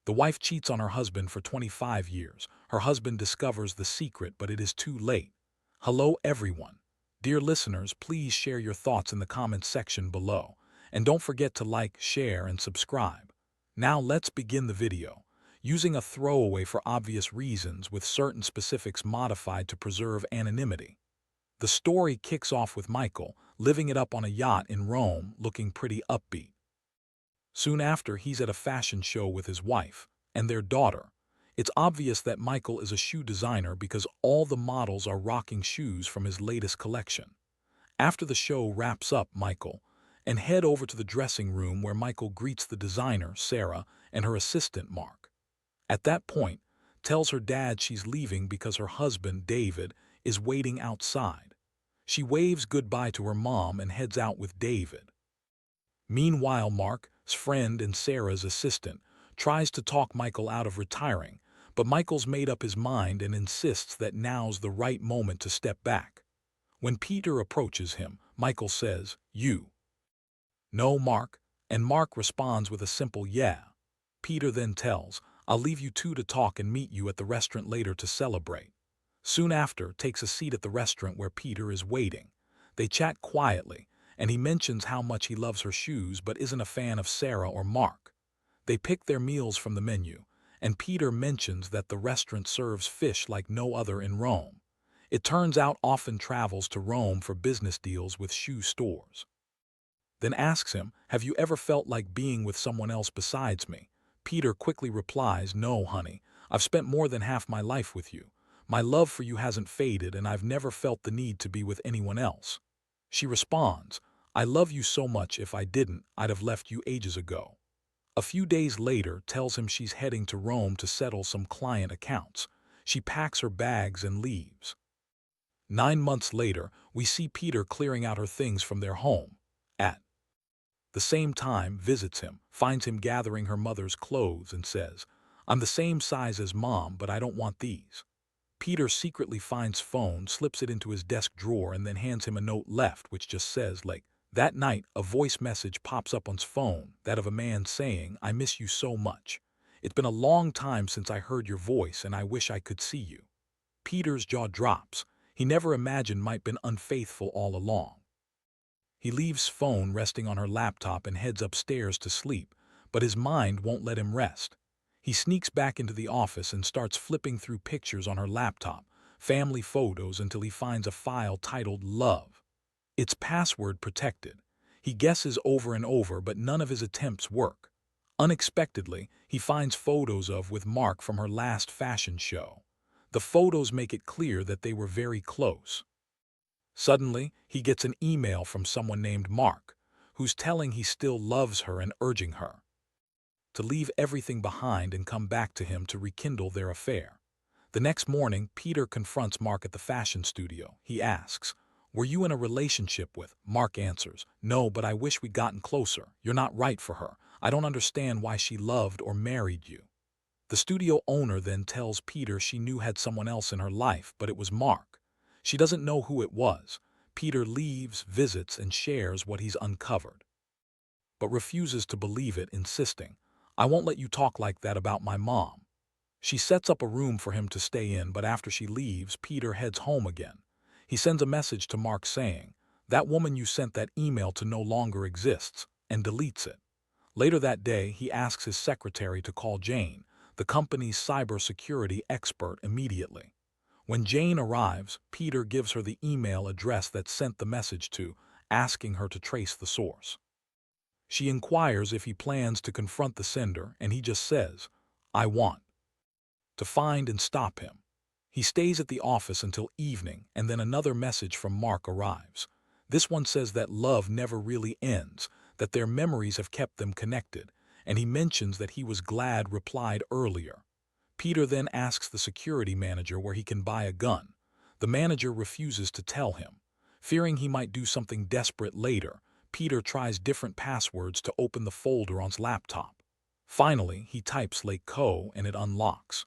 The wife cheats on her husband for 25 years. Her husband discovers the secret, but it is too late. Hello, everyone. Dear listeners, please share your thoughts in the comments section below. And don't forget to like, share, and subscribe. Now let's begin the video. Using a throwaway for obvious reasons with certain specifics modified to preserve anonymity. The story kicks off with Michael living it up on a yacht in Rome, looking pretty upbeat. Soon after, he's at a fashion show with his wife and their daughter. It's obvious that Michael is a shoe designer because all the models are rocking shoes from his latest collection. After the show wraps up, Michael and head over to the dressing room where Michael greets the designer, Sarah, and her assistant, Mark. At that point, tells her dad she's leaving because her husband, David, is waiting outside. She waves goodbye to her mom and heads out with David. Meanwhile, Mark's friend and Sarah's assistant tries to talk Michael out of retiring, but Michael's made up his mind and insists that now's the right moment to step back. When Peter approaches him, Michael says, "You know Mark?" And Mark responds with a simple "yeah." Peter then tells, "I'll leave you two to talk and meet you at the restaurant later to celebrate." Soon after, takes a seat at the restaurant where Peter is waiting. They chat quietly, and he mentions how much he loves her shoes but isn't a fan of Sarah or Mark. They pick their meals from the menu, and Peter mentions that the restaurant serves fish like no other in Rome. It turns out often travels to Rome for business deals with shoe stores. Then asks him, "Have you ever felt like being with someone else besides me?" Peter quickly replies, "No, honey, I've spent more than half my life with you. My love for you hasn't faded, and I've never felt the need to be with anyone else." She responds, "I love you so much. If I didn't, I'd have left you ages ago." A few days later, tells him she's heading to Rome to settle some client accounts. She packs her bags and leaves. 9 months later, we see Peter clearing out her things from their home. At the same time, visits him, finds him gathering her mother's clothes and says, "I'm the same size as Mom, but I don't want these." Peter secretly finds phone, slips it into his desk drawer, and then hands him a note left which just says, like, that night, a voice message pops up on his phone, that of a man saying, "I miss you so much. It's been a long time since I heard your voice and I wish I could see you." Peter's jaw drops. He never imagined might been unfaithful all along. He leaves phone resting on her laptop and heads upstairs to sleep, but his mind won't let him rest. He sneaks back into the office and starts flipping through pictures on her laptop, family photos, until he finds a file titled Love. It's password protected. He guesses over and over, but none of his attempts work. Unexpectedly, he finds photos of with Mark from her last fashion show. The photos make it clear that they were very close. Suddenly, he gets an email from someone named Mark, who's telling he still loves her and urging her to leave everything behind and come back to him to rekindle their affair. The next morning, Peter confronts Mark at the fashion studio. He asks, "Were you in a relationship with?" Mark answers, "No, but I wish we'd gotten closer. You're not right for her. I don't understand why she loved or married you." The studio owner then tells Peter she knew had someone else in her life, but it was Mark. She doesn't know who it was. Peter leaves, visits, and shares what he's uncovered, but refuses to believe it, insisting, "I won't let you talk like that about my mom." She sets up a room for him to stay in, but after she leaves, Peter heads home again. He sends a message to Mark saying, "That woman you sent that email to no longer exists," and deletes it. Later that day, he asks his secretary to call Jane, the company's cybersecurity expert, immediately. When Jane arrives, Peter gives her the email address that sent the message to, asking her to trace the source. She inquires if he plans to confront the sender, and he just says, "I want to find and stop him." He stays at the office until evening, and then another message from Mark arrives. This one says that love never really ends, that their memories have kept them connected, and he mentions that he was glad replied earlier. Peter then asks the security manager where he can buy a gun. The manager refuses to tell him. Fearing he might do something desperate later, Peter tries different passwords to open the folder on his laptop. Finally, he types Lake Co. and it unlocks.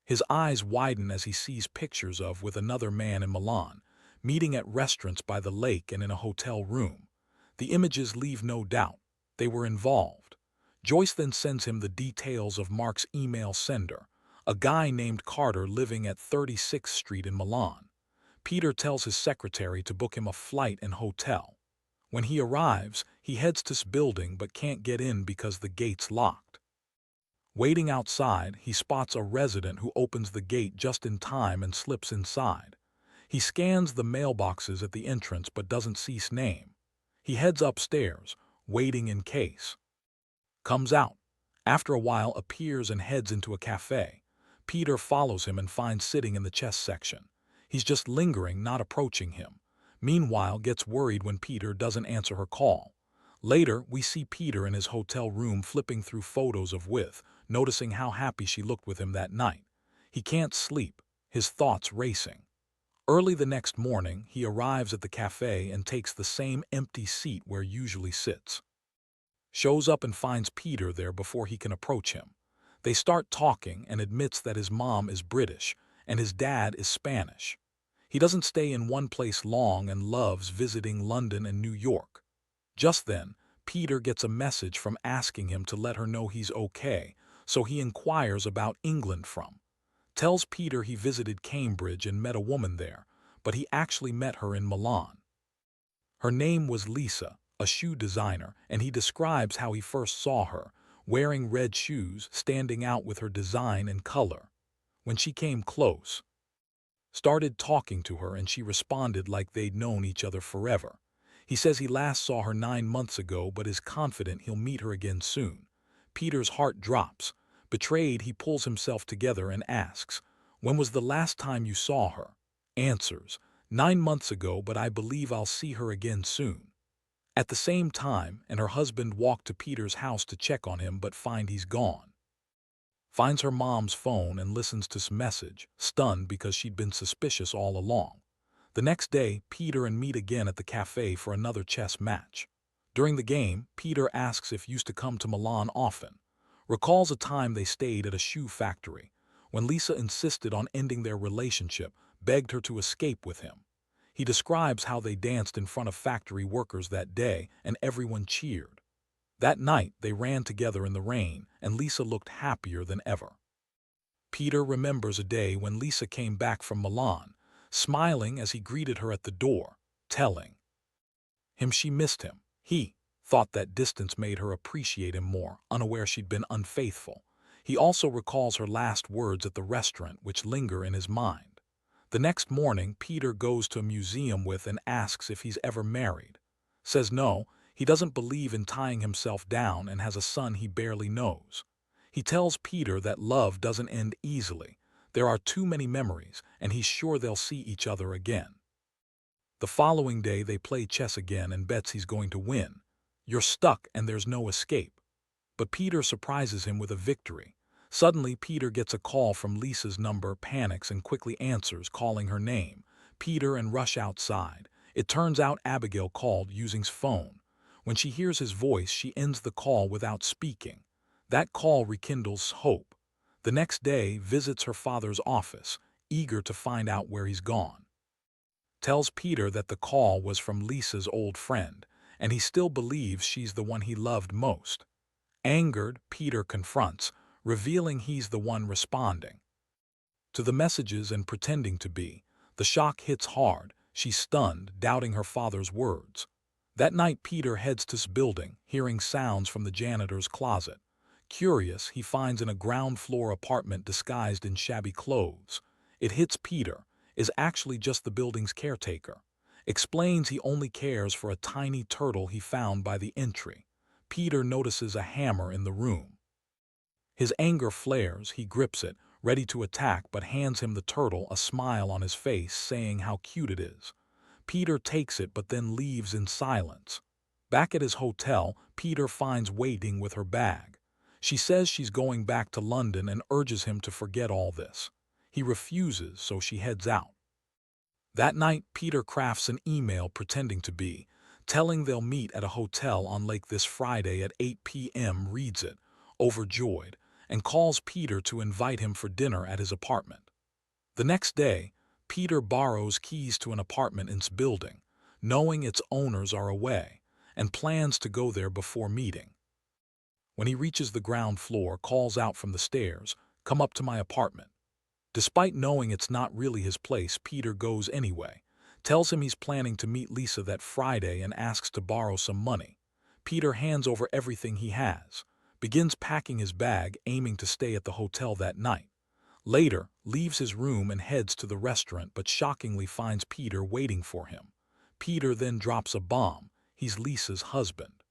His eyes widen as he sees pictures of with another man in Milan, meeting at restaurants by the lake and in a hotel room. The images leave no doubt. They were involved. Joyce then sends him the details of Mark's email sender, a guy named Carter living at 36th Street in Milan. Peter tells his secretary to book him a flight and hotel. When he arrives, he heads to this building but can't get in because the gate's locked. Waiting outside, he spots a resident who opens the gate just in time and slips inside. He scans the mailboxes at the entrance but doesn't see his name. He heads upstairs, waiting in case. Comes out. After a while appears and heads into a cafe. Peter follows him and finds sitting in the chess section. He's just lingering, not approaching him. Meanwhile, gets worried when Peter doesn't answer her call. Later, we see Peter in his hotel room flipping through photos of With, noticing how happy she looked with him that night. He can't sleep, his thoughts racing. Early the next morning, he arrives at the cafe and takes the same empty seat where he usually sits. Shows up and finds Peter there before he can approach him. They start talking and admits that his mom is British and his dad is Spanish. He doesn't stay in one place long and loves visiting London and New York. Just then, Peter gets a message from asking him to let her know he's okay, so he inquires about England from. Tells Peter he visited Cambridge and met a woman there, but he actually met her in Milan. Her name was Lisa, a shoe designer, and he describes how he first saw her, wearing red shoes, standing out with her design and color. When she came close, started talking to her and she responded like they'd known each other forever. He says he last saw her 9 months ago but is confident he'll meet her again soon. Peter's heart drops. Betrayed, he pulls himself together and asks, "When was the last time you saw her?" Answers, "9 months ago, but I believe I'll see her again soon." At the same time, and her husband walked to Peter's house to check on him but find he's gone. Finds her mom's phone and listens to his message, stunned because she'd been suspicious all along. The next day, Peter and meet again at the cafe for another chess match. During the game, Peter asks if used to come to Milan often. Recalls a time they stayed at a shoe factory. When Lisa insisted on ending their relationship, begged her to escape with him. He describes how they danced in front of factory workers that day and everyone cheered. That night, they ran together in the rain, and Lisa looked happier than ever. Peter remembers a day when Lisa came back from Milan, smiling as he greeted her at the door, telling him she missed him. He thought that distance made her appreciate him more, unaware she'd been unfaithful. He also recalls her last words at the restaurant, which linger in his mind. The next morning, Peter goes to a museum with and asks if he's ever married. Says no, he doesn't believe in tying himself down and has a son he barely knows. He tells Peter that love doesn't end easily. There are too many memories, and he's sure they'll see each other again. The following day, they play chess again and bets he's going to win. You're stuck and there's no escape. But Peter surprises him with a victory. Suddenly, Peter gets a call from Lisa's number, panics and quickly answers, calling her name. Peter and rush outside. It turns out Abigail called using his phone. When she hears his voice, she ends the call without speaking. That call rekindles hope. The next day, visits her father's office, eager to find out where he's gone. Tells Peter that the call was from Lisa's old friend, and he still believes she's the one he loved most. Angered, Peter confronts, revealing he's the one responding to the messages and pretending to be. The shock hits hard. She's stunned, doubting her father's words. That night, Peter heads to his building, hearing sounds from the janitor's closet. Curious, he finds in a ground-floor apartment disguised in shabby clothes. It hits Peter, is actually just the building's caretaker. Explains he only cares for a tiny turtle he found by the entry. Peter notices a hammer in the room. His anger flares, he grips it, ready to attack, but hands him the turtle, a smile on his face, saying how cute it is. Peter takes it but then leaves in silence. Back at his hotel, Peter finds waiting with her bag. She says she's going back to London and urges him to forget all this. He refuses, so she heads out. That night, Peter crafts an email pretending to be, telling they'll meet at a hotel on Lake this Friday at 8 p.m., reads it, overjoyed, and calls Peter to invite him for dinner at his apartment. The next day, Peter borrows keys to an apartment in his building, knowing its owners are away, and plans to go there before meeting. When he reaches the ground floor, calls out from the stairs, "Come up to my apartment." Despite knowing it's not really his place, Peter goes anyway, tells him he's planning to meet Lisa that Friday and asks to borrow some money. Peter hands over everything he has, begins packing his bag, aiming to stay at the hotel that night. Later, leaves his room and heads to the restaurant, but shockingly finds Peter waiting for him. Peter then drops a bomb. He's Lisa's husband.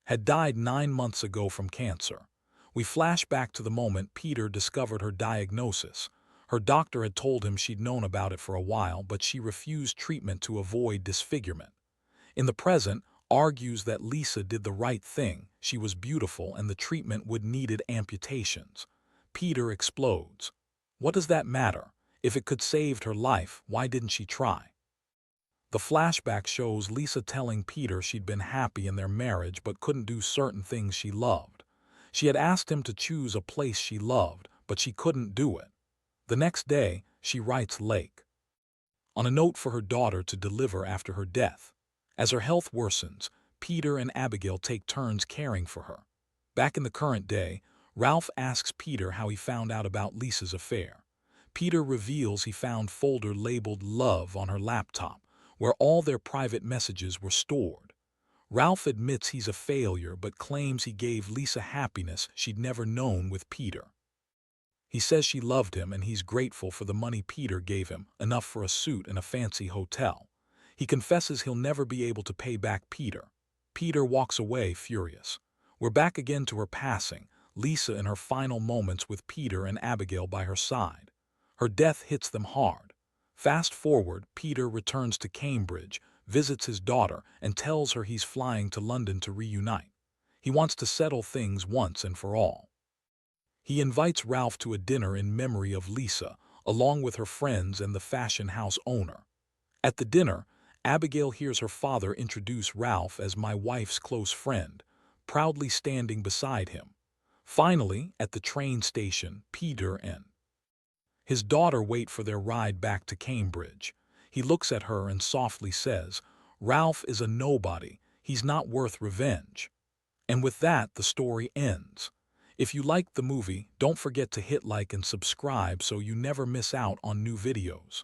Had died 9 months ago from cancer. We flash back to the moment Peter discovered her diagnosis. Her doctor had told him she'd known about it for a while, but she refused treatment to avoid disfigurement. In the present, argues that Lisa did the right thing, she was beautiful and the treatment would needed amputations. Peter explodes. What does that matter? If it could saved her life, why didn't she try? The flashback shows Lisa telling Peter she'd been happy in their marriage but couldn't do certain things she loved. She had asked him to choose a place she loved, but she couldn't do it. The next day, she writes Lake on a note for her daughter to deliver after her death. As her health worsens, Peter and Abigail take turns caring for her. Back in the current day, Ralph asks Peter how he found out about Lisa's affair. Peter reveals he found folder labeled Love on her laptop, where all their private messages were stored. Ralph admits he's a failure but claims he gave Lisa happiness she'd never known with Peter. He says she loved him and he's grateful for the money Peter gave him, enough for a suit and a fancy hotel. He confesses he'll never be able to pay back Peter. Peter walks away furious. We're back again to her passing, Lisa in her final moments with Peter and Abigail by her side. Her death hits them hard. Fast forward, Peter returns to Cambridge, visits his daughter, and tells her he's flying to London to reunite. He wants to settle things once and for all. He invites Ralph to a dinner in memory of Lisa, along with her friends and the fashion house owner. At the dinner, Abigail hears her father introduce Ralph as "my wife's close friend," proudly standing beside him. Finally, at the train station, Peter and his daughter wait for their ride back to Cambridge. He looks at her and softly says, "Ralph is a nobody. He's not worth revenge." And with that, the story ends. If you liked the movie, don't forget to hit like and subscribe so you never miss out on new videos.